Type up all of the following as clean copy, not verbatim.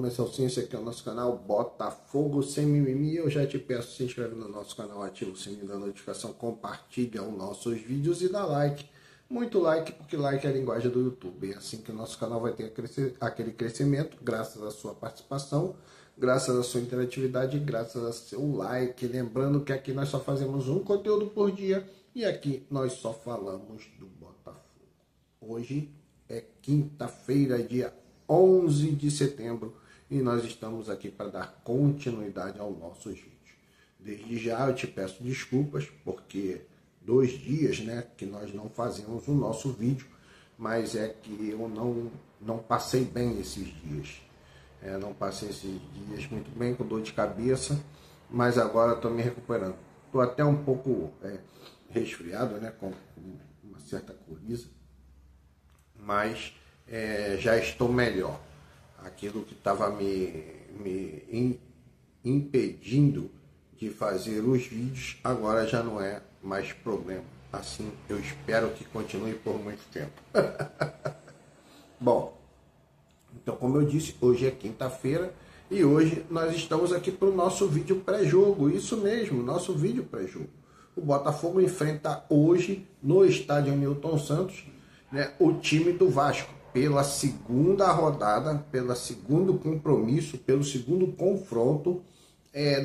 nome é Celcinho, esse aqui é o nosso canal Botafogo Sem Mimimi. Eu já te peço, se inscreve no nosso canal, ativa o sininho da notificação, compartilha os nossos vídeos e dá like. Muito like, porque like é a linguagem do YouTube. É assim que o nosso canal vai ter aquele crescimento, graças à sua participação, graças à sua interatividade, graças ao seu like. Lembrando que aqui nós só fazemos um conteúdo por dia e aqui nós só falamos do Botafogo. Hoje é quinta-feira, dia 11 de setembro, e nós estamos aqui para dar continuidade aos nossos vídeos. Desde já eu te peço desculpas, porque 2 dias, né, que nós não fazemos o nosso vídeo, mas é que eu não passei bem esses dias. Não passei esses dias muito bem, com dor de cabeça, mas agora estou me recuperando. Estou até um pouco resfriado, né, com uma certa coriza, mas já estou melhor. Aquilo que estava me impedindo de fazer os vídeos, agora já não é mais problema. Assim, eu espero que continue por muito tempo. Bom, então como eu disse, hoje é quinta-feira e hoje nós estamos aqui para o nosso vídeo pré-jogo. Isso mesmo, nosso vídeo pré-jogo. O Botafogo enfrenta hoje no estádio Newton Santos, né, o time do Vasco, pela segunda rodada, pelo segundo compromisso, pelo segundo confronto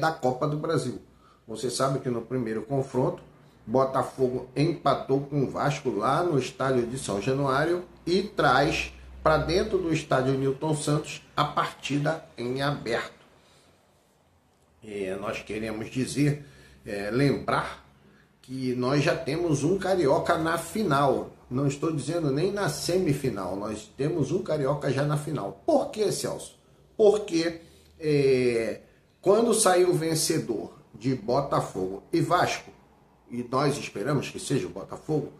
da Copa do Brasil. Você sabe que no primeiro confronto, Botafogo empatou com o Vasco lá no estádio de São Januário e traz para dentro do estádio Newton Santos a partida em aberto. Nós queremos dizer, lembrar que nós já temos um carioca na final. Não estou dizendo nem na semifinal, nós temos um carioca já na final. Por que, Celso? Porque quando sair o vencedor de Botafogo e Vasco, e nós esperamos que seja o Botafogo,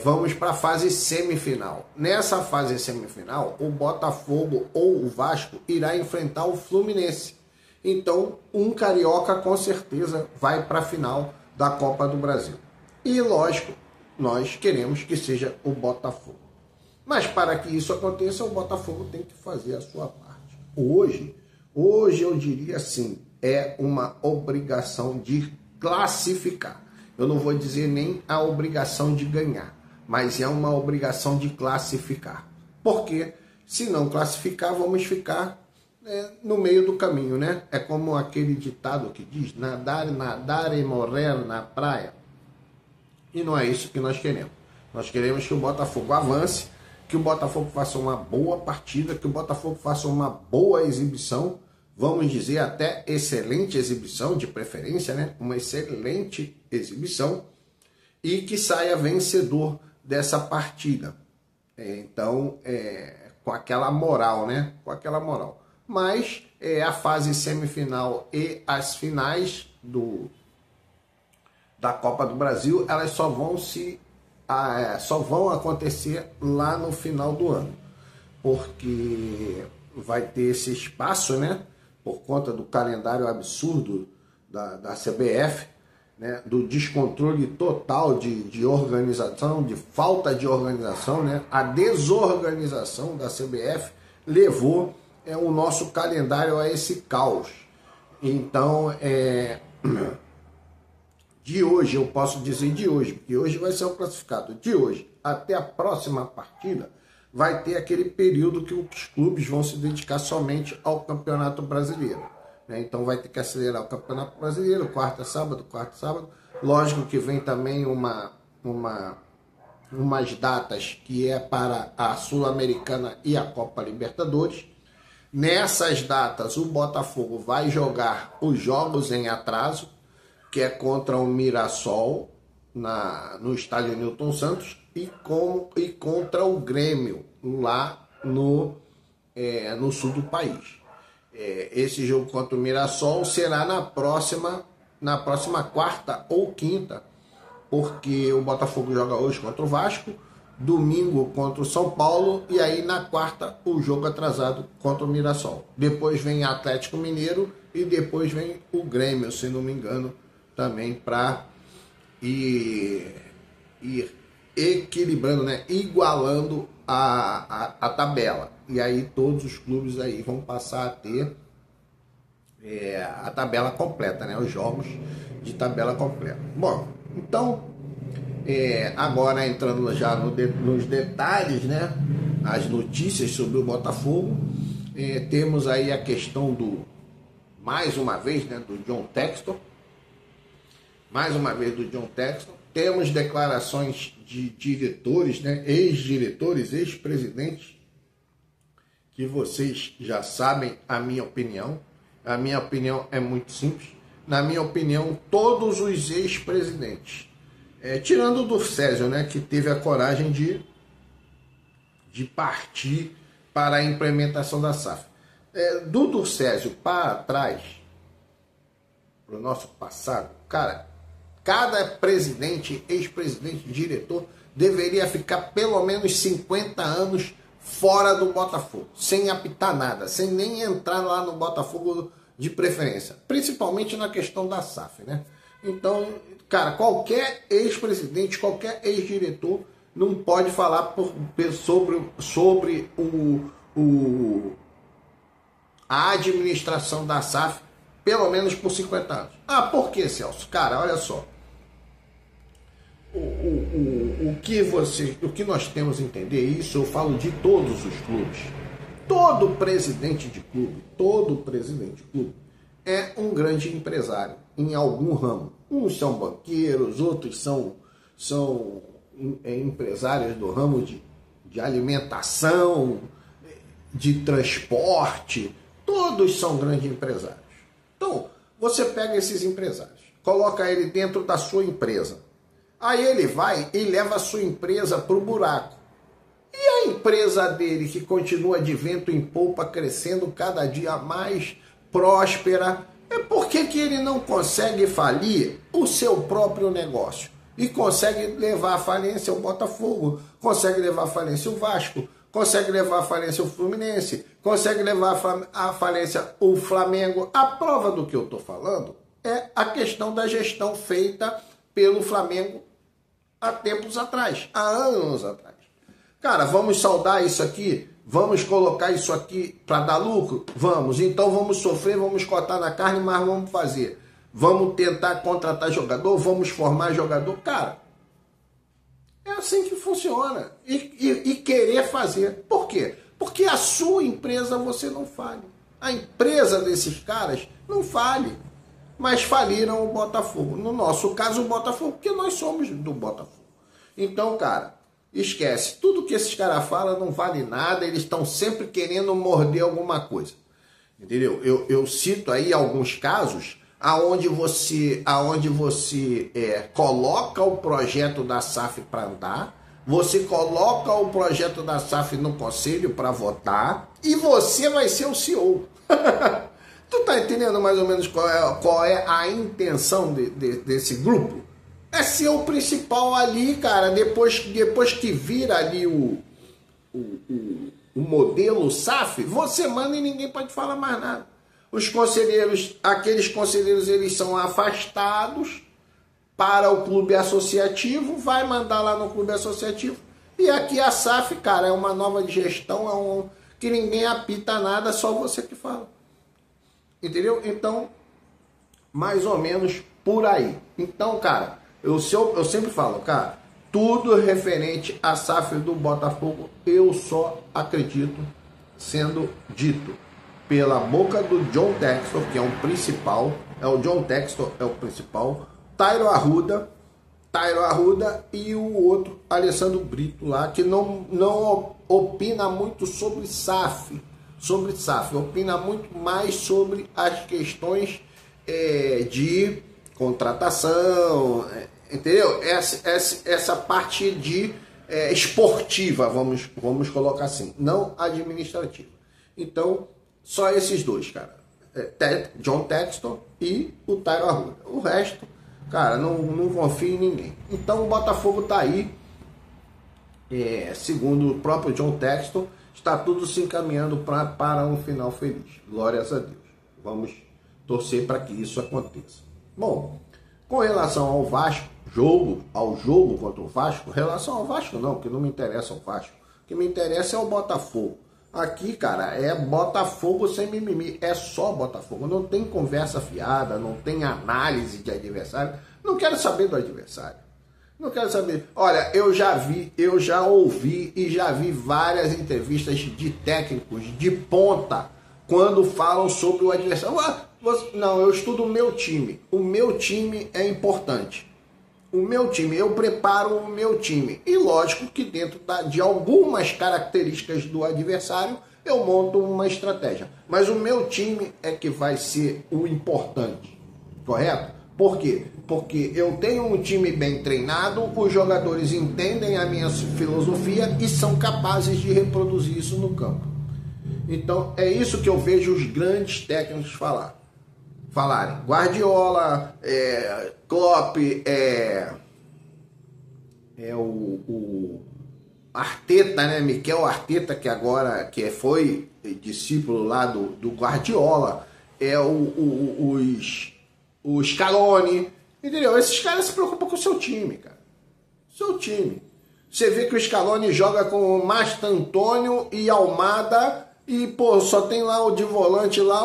vamos para a fase semifinal. Nessa fase semifinal, o Botafogo ou o Vasco irá enfrentar o Fluminense. Então, um carioca com certeza vai para a final da Copa do Brasil. E lógico, nós queremos que seja o Botafogo. Mas para que isso aconteça, o Botafogo tem que fazer a sua parte. Hoje eu diria assim, é uma obrigação de classificar. Eu não vou dizer nem a obrigação de ganhar, mas é uma obrigação de classificar. Porque se não classificar, vamos ficar no meio do caminho, né? É como aquele ditado que diz, nadar e morrer na praia. E não é isso que nós queremos. Nós queremos que o Botafogo avance, que o Botafogo faça uma boa partida, que o Botafogo faça uma boa exibição, vamos dizer até excelente exibição, de preferência, né? Uma excelente exibição, e que saia vencedor dessa partida. Então, com aquela moral, né? Com aquela moral. Mas a fase semifinal e as finais da Copa do Brasil, elas só vão acontecer lá no final do ano, porque vai ter esse espaço, né, por conta do calendário absurdo da CBF, né, do descontrole total de organização, de falta de organização, né, a desorganização da CBF levou o nosso calendário a esse caos. Então, de hoje, eu posso dizer de hoje, porque hoje vai ser o classificado, de hoje até a próxima partida, vai ter aquele período que os clubes vão se dedicar somente ao Campeonato Brasileiro, né? Então vai ter que acelerar o Campeonato Brasileiro, quarta, sábado. Lógico que vem também umas datas que é para a Sul-Americana e a Copa Libertadores. Nessas datas, o Botafogo vai jogar os jogos em atraso, que é contra o Mirassol, no estádio Newton Santos, e contra o Grêmio, lá no sul do país. Esse jogo contra o Mirassol será na próxima quarta ou quinta, porque o Botafogo joga hoje contra o Vasco, domingo contra o São Paulo, e aí na quarta o jogo atrasado contra o Mirassol. Depois vem Atlético Mineiro e depois vem o Grêmio, se não me engano, também para ir equilibrando, né, igualando a tabela. e aí todos os clubes aí vão passar a ter a tabela completa, né? Os jogos de tabela completa. Bom, então, agora entrando já nos detalhes, né? As notícias sobre o Botafogo, temos aí a questão mais uma vez, né, do John Textor. Mais uma vez do John Textor. Temos declarações de diretores, né, ex-diretores, ex-presidentes, que vocês já sabem a minha opinião. A minha opinião é muito simples. Na minha opinião, todos os ex-presidentes, tirando o Durcésio, né, que teve a coragem de partir para a implementação da SAF. Do Durcésio para trás, para o nosso passado, cara, cada presidente, ex-presidente, diretor, deveria ficar pelo menos 50 anos fora do Botafogo, sem apitar nada, sem nem entrar lá no Botafogo de preferência, principalmente na questão da SAF, né? Então, cara, qualquer ex-presidente, qualquer ex-diretor não pode falar sobre a administração da SAF pelo menos por 50 anos. Ah, por que, Celso? Cara, olha só. O que nós temos a entender, isso eu falo de todos os clubes. Todo presidente de clube é um grande empresário em algum ramo. Uns são banqueiros, outros são empresários do ramo de alimentação, de transporte. Todos são grandes empresários. Então, você pega esses empresários, coloca ele dentro da sua empresa. Aí ele vai e leva a sua empresa para o buraco. E a empresa dele, que continua de vento em polpa, crescendo cada dia mais próspera, por que ele não consegue falir o seu próprio negócio? E consegue levar à falência o Botafogo, consegue levar à falência o Vasco, consegue levar à falência o Fluminense, consegue levar à falência o Flamengo. A prova do que eu estou falando é a questão da gestão feita pelo Flamengo há tempos atrás, há anos atrás. Cara, vamos saudar isso aqui? Vamos colocar isso aqui para dar lucro? Vamos. Então vamos sofrer, vamos cortar na carne, mas vamos fazer. Vamos tentar contratar jogador, vamos formar jogador. Cara, é assim que funciona. E querer fazer. Por quê? Porque a sua empresa você não fale. A empresa desses caras não fale. Mas faliram o Botafogo. No nosso caso, o Botafogo, porque nós somos do Botafogo. Então, cara, esquece. Tudo que esses caras falam não vale nada. Eles estão sempre querendo morder alguma coisa. Entendeu? Eu cito aí alguns casos aonde você coloca o projeto da SAF para andar, você coloca o projeto da SAF no conselho para votar e você vai ser o CEO. Tu tá entendendo mais ou menos qual é a intenção desse grupo? É ser o principal ali, cara, depois que vira ali o modelo SAF, você manda e ninguém pode falar mais nada. Os conselheiros, aqueles conselheiros, eles são afastados para o clube associativo, vai mandar lá no clube associativo. E aqui a SAF, cara, é uma nova gestão, que ninguém apita nada, só você que fala. Entendeu? Então, mais ou menos por aí. Então, cara, eu sempre falo, cara, tudo referente à SAF do Botafogo, eu só acredito sendo dito pela boca do John Textor, que é o principal, o John Textor é o principal, Tairo Arruda e o outro, Alessandro Brito lá, que não opina muito sobre SAF, opina muito mais sobre as questões de contratação, entendeu? Essa parte de esportiva, vamos colocar assim, não administrativa. Então, só esses dois, cara. John Textor e o Tairo Arruda. O resto, cara, não confio em ninguém. Então o Botafogo tá aí. Segundo o próprio John Textor, está tudo se encaminhando para um final feliz. Glórias a Deus. Vamos torcer para que isso aconteça. Bom, com relação ao Vasco, ao jogo contra o Vasco, relação ao Vasco não, porque não me interessa o Vasco. O que me interessa é o Botafogo. Aqui, cara, é Botafogo sem mimimi. É só Botafogo. Não tem conversa fiada, não tem análise de adversário. Não quero saber do adversário. Não quero saber. Olha, eu já ouvi e já vi várias entrevistas de técnicos de ponta quando falam sobre o adversário. Não, eu estudo o meu time. O meu time é importante. O meu time, eu preparo o meu time. E lógico que dentro de algumas características do adversário, eu monto uma estratégia. Mas o meu time é que vai ser o importante, correto? Por quê? Porque eu tenho um time bem treinado, os jogadores entendem a minha filosofia e são capazes de reproduzir isso no campo. Então é isso que eu vejo os grandes técnicos falarem. Guardiola, Klopp, o Arteta, né? Mikel Arteta, que agora foi discípulo lá do Guardiola, o Scaloni, entendeu? Esses caras se preocupam com o seu time, cara. Seu time. Você vê que o Scaloni joga com o Mastantônio e Almada e, pô, só tem lá o de volante lá,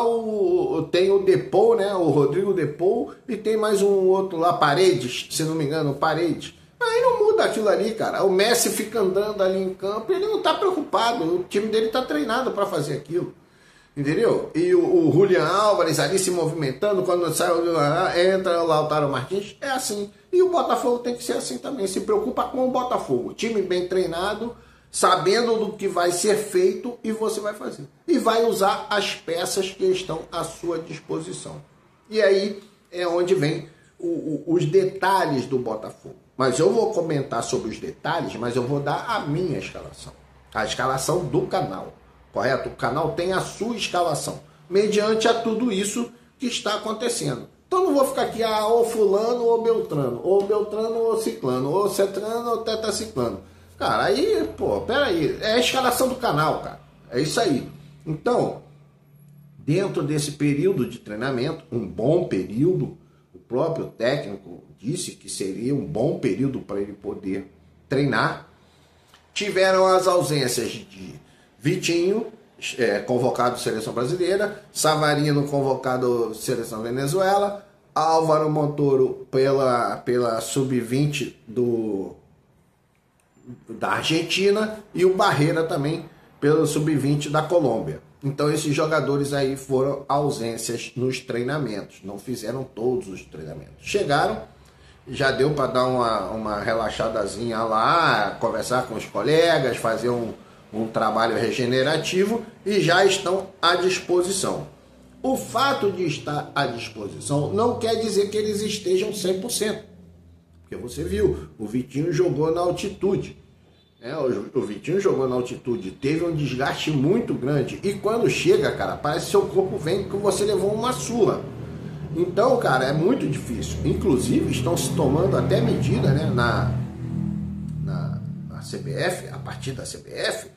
tem o Depou, né? O Rodrigo Depou e tem mais um outro lá, Paredes, se não me engano, Paredes. Aí não muda aquilo ali, cara. O Messi fica andando ali em campo e ele não tá preocupado. O time dele tá treinado para fazer aquilo. Entendeu? E o Julián Álvares ali se movimentando, quando sai entra o Lautaro Martins, é assim. E o Botafogo tem que ser assim também, se preocupa com o Botafogo. Time bem treinado, sabendo do que vai ser feito e você vai fazer. E vai usar as peças que estão à sua disposição. E aí é onde vem os detalhes do Botafogo. Mas eu vou comentar sobre os detalhes, mas eu vou dar a minha escalação. A escalação do canal. Correto? O canal tem a sua escalação, mediante a tudo isso que está acontecendo. Então não vou ficar aqui, ou fulano ou Beltrano, ou ciclano, ou cetrano ou tetaciclano. Cara, aí, pô, peraí, é a escalação do canal, cara. É isso aí. Então, dentro desse período de treinamento, um bom período, o próprio técnico disse que seria um bom período para ele poder treinar. Tiveram as ausências de Vitinho, convocado Seleção Brasileira, Savarino, convocado Seleção Venezuela, Álvaro Montoro pela Sub-20 da Argentina e o Barreira também pelo Sub-20 da Colômbia. Então esses jogadores aí foram ausências nos treinamentos, não fizeram todos os treinamentos. Chegaram, já deu para dar uma relaxadazinha lá, conversar com os colegas, fazer um trabalho regenerativo e já estão à disposição. O fato de estar à disposição não quer dizer que eles estejam 100%. Porque você viu, o Vitinho jogou na altitude. O Vitinho jogou na altitude, teve um desgaste muito grande. E quando chega, cara, parece que seu corpo vem que você levou uma surra. Então, cara, é muito difícil. Inclusive, estão se tomando até medida, né, na CBF, a partir da CBF,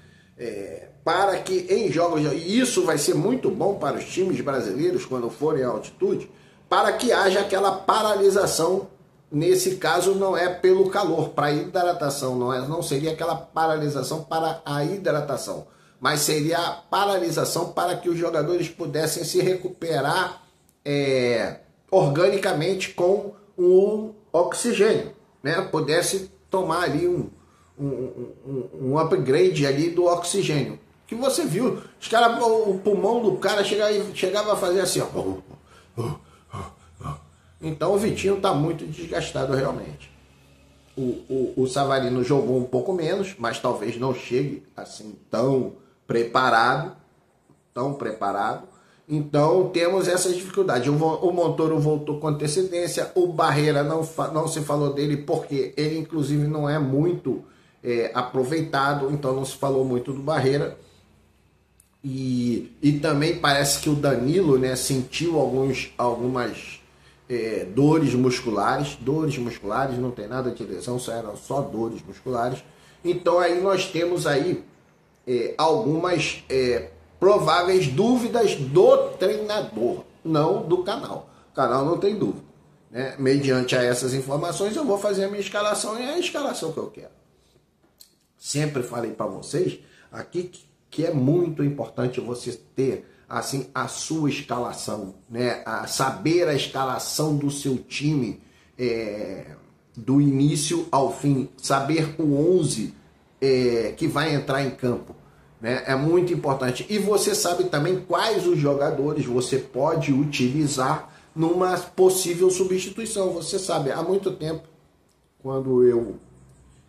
para que em jogos, e isso vai ser muito bom para os times brasileiros quando forem à altitude, para que haja aquela paralisação. Nesse caso não é pelo calor, para a hidratação, não seria aquela paralisação para a hidratação, mas seria a paralisação para que os jogadores pudessem se recuperar organicamente com o oxigênio, né? Pudesse tomar ali um upgrade ali do oxigênio. Que você viu, os caras, o pulmão do cara chegava a fazer assim, ó. Então o Vitinho está muito desgastado realmente. O Savarino jogou um pouco menos, mas talvez não chegue assim tão preparado. Então temos essas dificuldades. O Montoro voltou com antecedência. O Barreira não se falou dele porque ele inclusive não é muito aproveitado. Então não se falou muito do Barreira. E também parece que o Danilo, né, sentiu algumas dores musculares. Dores musculares, não tem nada de lesão, eram só dores musculares. Então aí nós temos aí algumas prováveis dúvidas do treinador, não do canal. O canal não tem dúvida, né? Mediante a essas informações eu vou fazer a minha escalação e é a escalação que eu quero. Sempre falei para vocês aqui que é muito importante você ter assim a sua escalação, né? Saber a escalação do seu time do início ao fim, saber o 11 que vai entrar em campo, né? É muito importante. E você sabe também quais os jogadores você pode utilizar numa possível substituição. Você sabe, há muito tempo, quando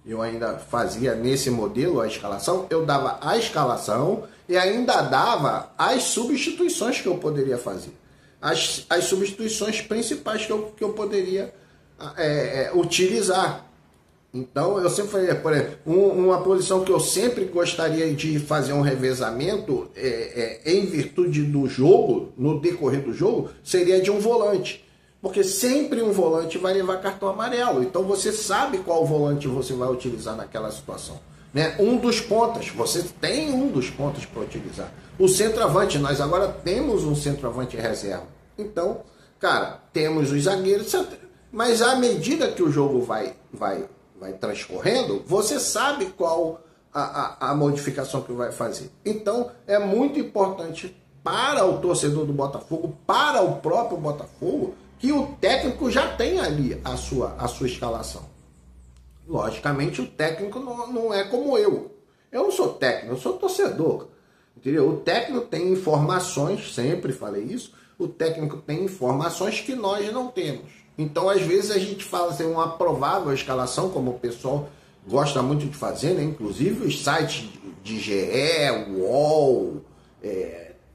eu ainda fazia nesse modelo a escalação, eu dava a escalação e ainda dava as substituições que eu poderia fazer. As substituições principais que eu poderia utilizar. Então, eu sempre falei, por exemplo, uma posição que eu sempre gostaria de fazer um revezamento em virtude do jogo, no decorrer do jogo, seria de um volante. Porque sempre um volante vai levar cartão amarelo. Então você sabe qual volante você vai utilizar naquela situação, né? Um dos pontas, você tem um dos pontas para utilizar. O centroavante, nós agora temos um centroavante reserva. Então, cara, temos os zagueiros, mas à medida que o jogo vai transcorrendo, você sabe qual a modificação que vai fazer. Então, é muito importante para o torcedor do Botafogo, para o próprio Botafogo, que o técnico já tem ali a sua escalação. Logicamente, o técnico não é como eu. Eu não sou técnico, eu sou torcedor. Entendeu? O técnico tem informações, sempre falei isso, o técnico tem informações que nós não temos. Então, às vezes, a gente fala assim, uma provável escalação, como o pessoal gosta muito de fazer, né? Inclusive os sites de GE, UOL,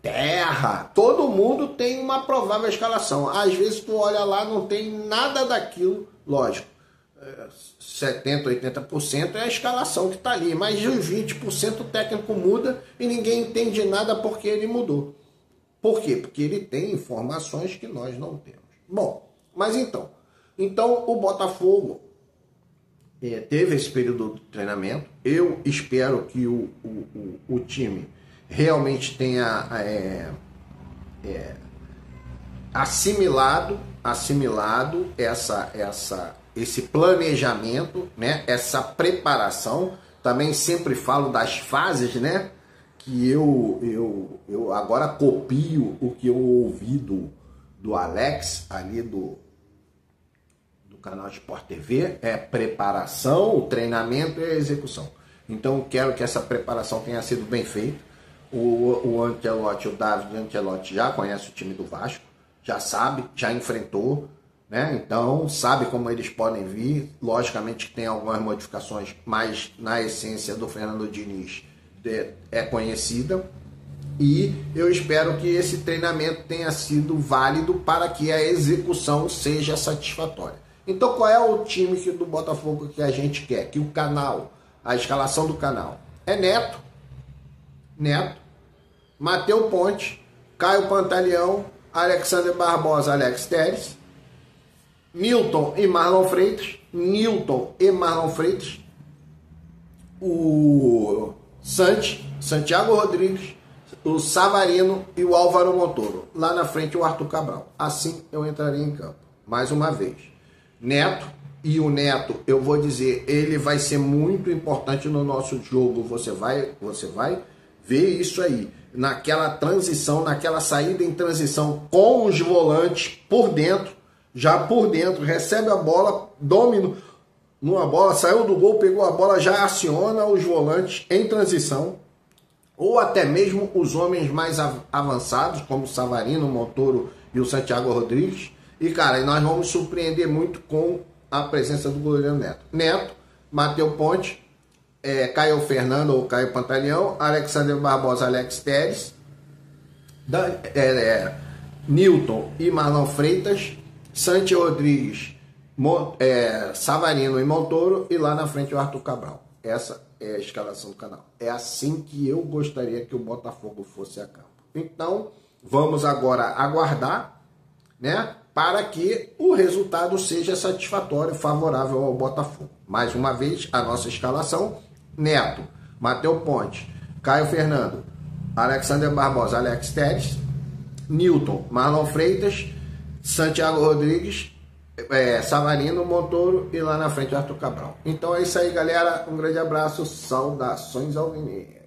Terra, todo mundo tem uma provável escalação. Às vezes tu olha lá, não tem nada daquilo, lógico, 70%, 80% é a escalação que está ali, mas os 20% o técnico muda e ninguém entende nada porque ele mudou. Por quê? Porque ele tem informações que nós não temos. Bom, mas então o Botafogo teve esse período de treinamento. Eu espero que o time realmente tenha assimilado esse planejamento, né? Essa preparação. Também sempre falo das fases, né? Que eu agora copio o que eu ouvi do Alex ali do canal Sport TV, preparação, o treinamento e a execução. Então quero que essa preparação tenha sido bem feita. O Ancelotti, o David Ancelotti já conhece o time do Vasco, já sabe, já enfrentou, né? Então sabe como eles podem vir. Logicamente que tem algumas modificações, mas na essência do Fernando Diniz é conhecida. E eu espero que esse treinamento tenha sido válido para que a execução seja satisfatória. Então qual é o time do Botafogo que a gente quer? Que o canal, a escalação do canal é Neto, Matheus Ponte, Caio Pantaleão, Alexander Barbosa, Alex Telles, Nilton e Marlon Freitas, o Santiago Rodrigues, o Savarino e o Álvaro Montoro. Lá na frente o Arthur Cabral. Assim eu entraria em campo. Mais uma vez. Neto, e o Neto, eu vou dizer, ele vai ser muito importante no nosso jogo. Você vai ver isso aí. Naquela transição, naquela saída em transição com os volantes por dentro, recebe a bola, domina numa bola, saiu do gol, pegou a bola, já aciona os volantes em transição, ou até mesmo os homens mais avançados, como o Savarino, o Montoro e o Santiago Rodrigues. E, cara, nós vamos surpreender muito com a presença do goleiro Neto, Matheus Ponte, Caio Fernando ou Caio Pantaleão, Alexander Barbosa, Alex Telles, Nilton e Marlon Freitas, Santiago Rodrigues, Savarino e Montoro, e lá na frente o Arthur Cabral. Essa é a escalação do canal. É assim que eu gostaria que o Botafogo fosse a campo. Então, vamos agora aguardar, né, para que o resultado seja satisfatório, favorável ao Botafogo. Mais uma vez, a nossa escalação: Neto, Matheus Ponte, Caio Fernando, Alexander Barbosa, Alex Telles, Nilton, Marlon Freitas, Santiago Rodrigues, Savarino, Montoro e lá na frente Arthur Cabral. Então é isso aí, galera. Um grande abraço, saudações alvinegras.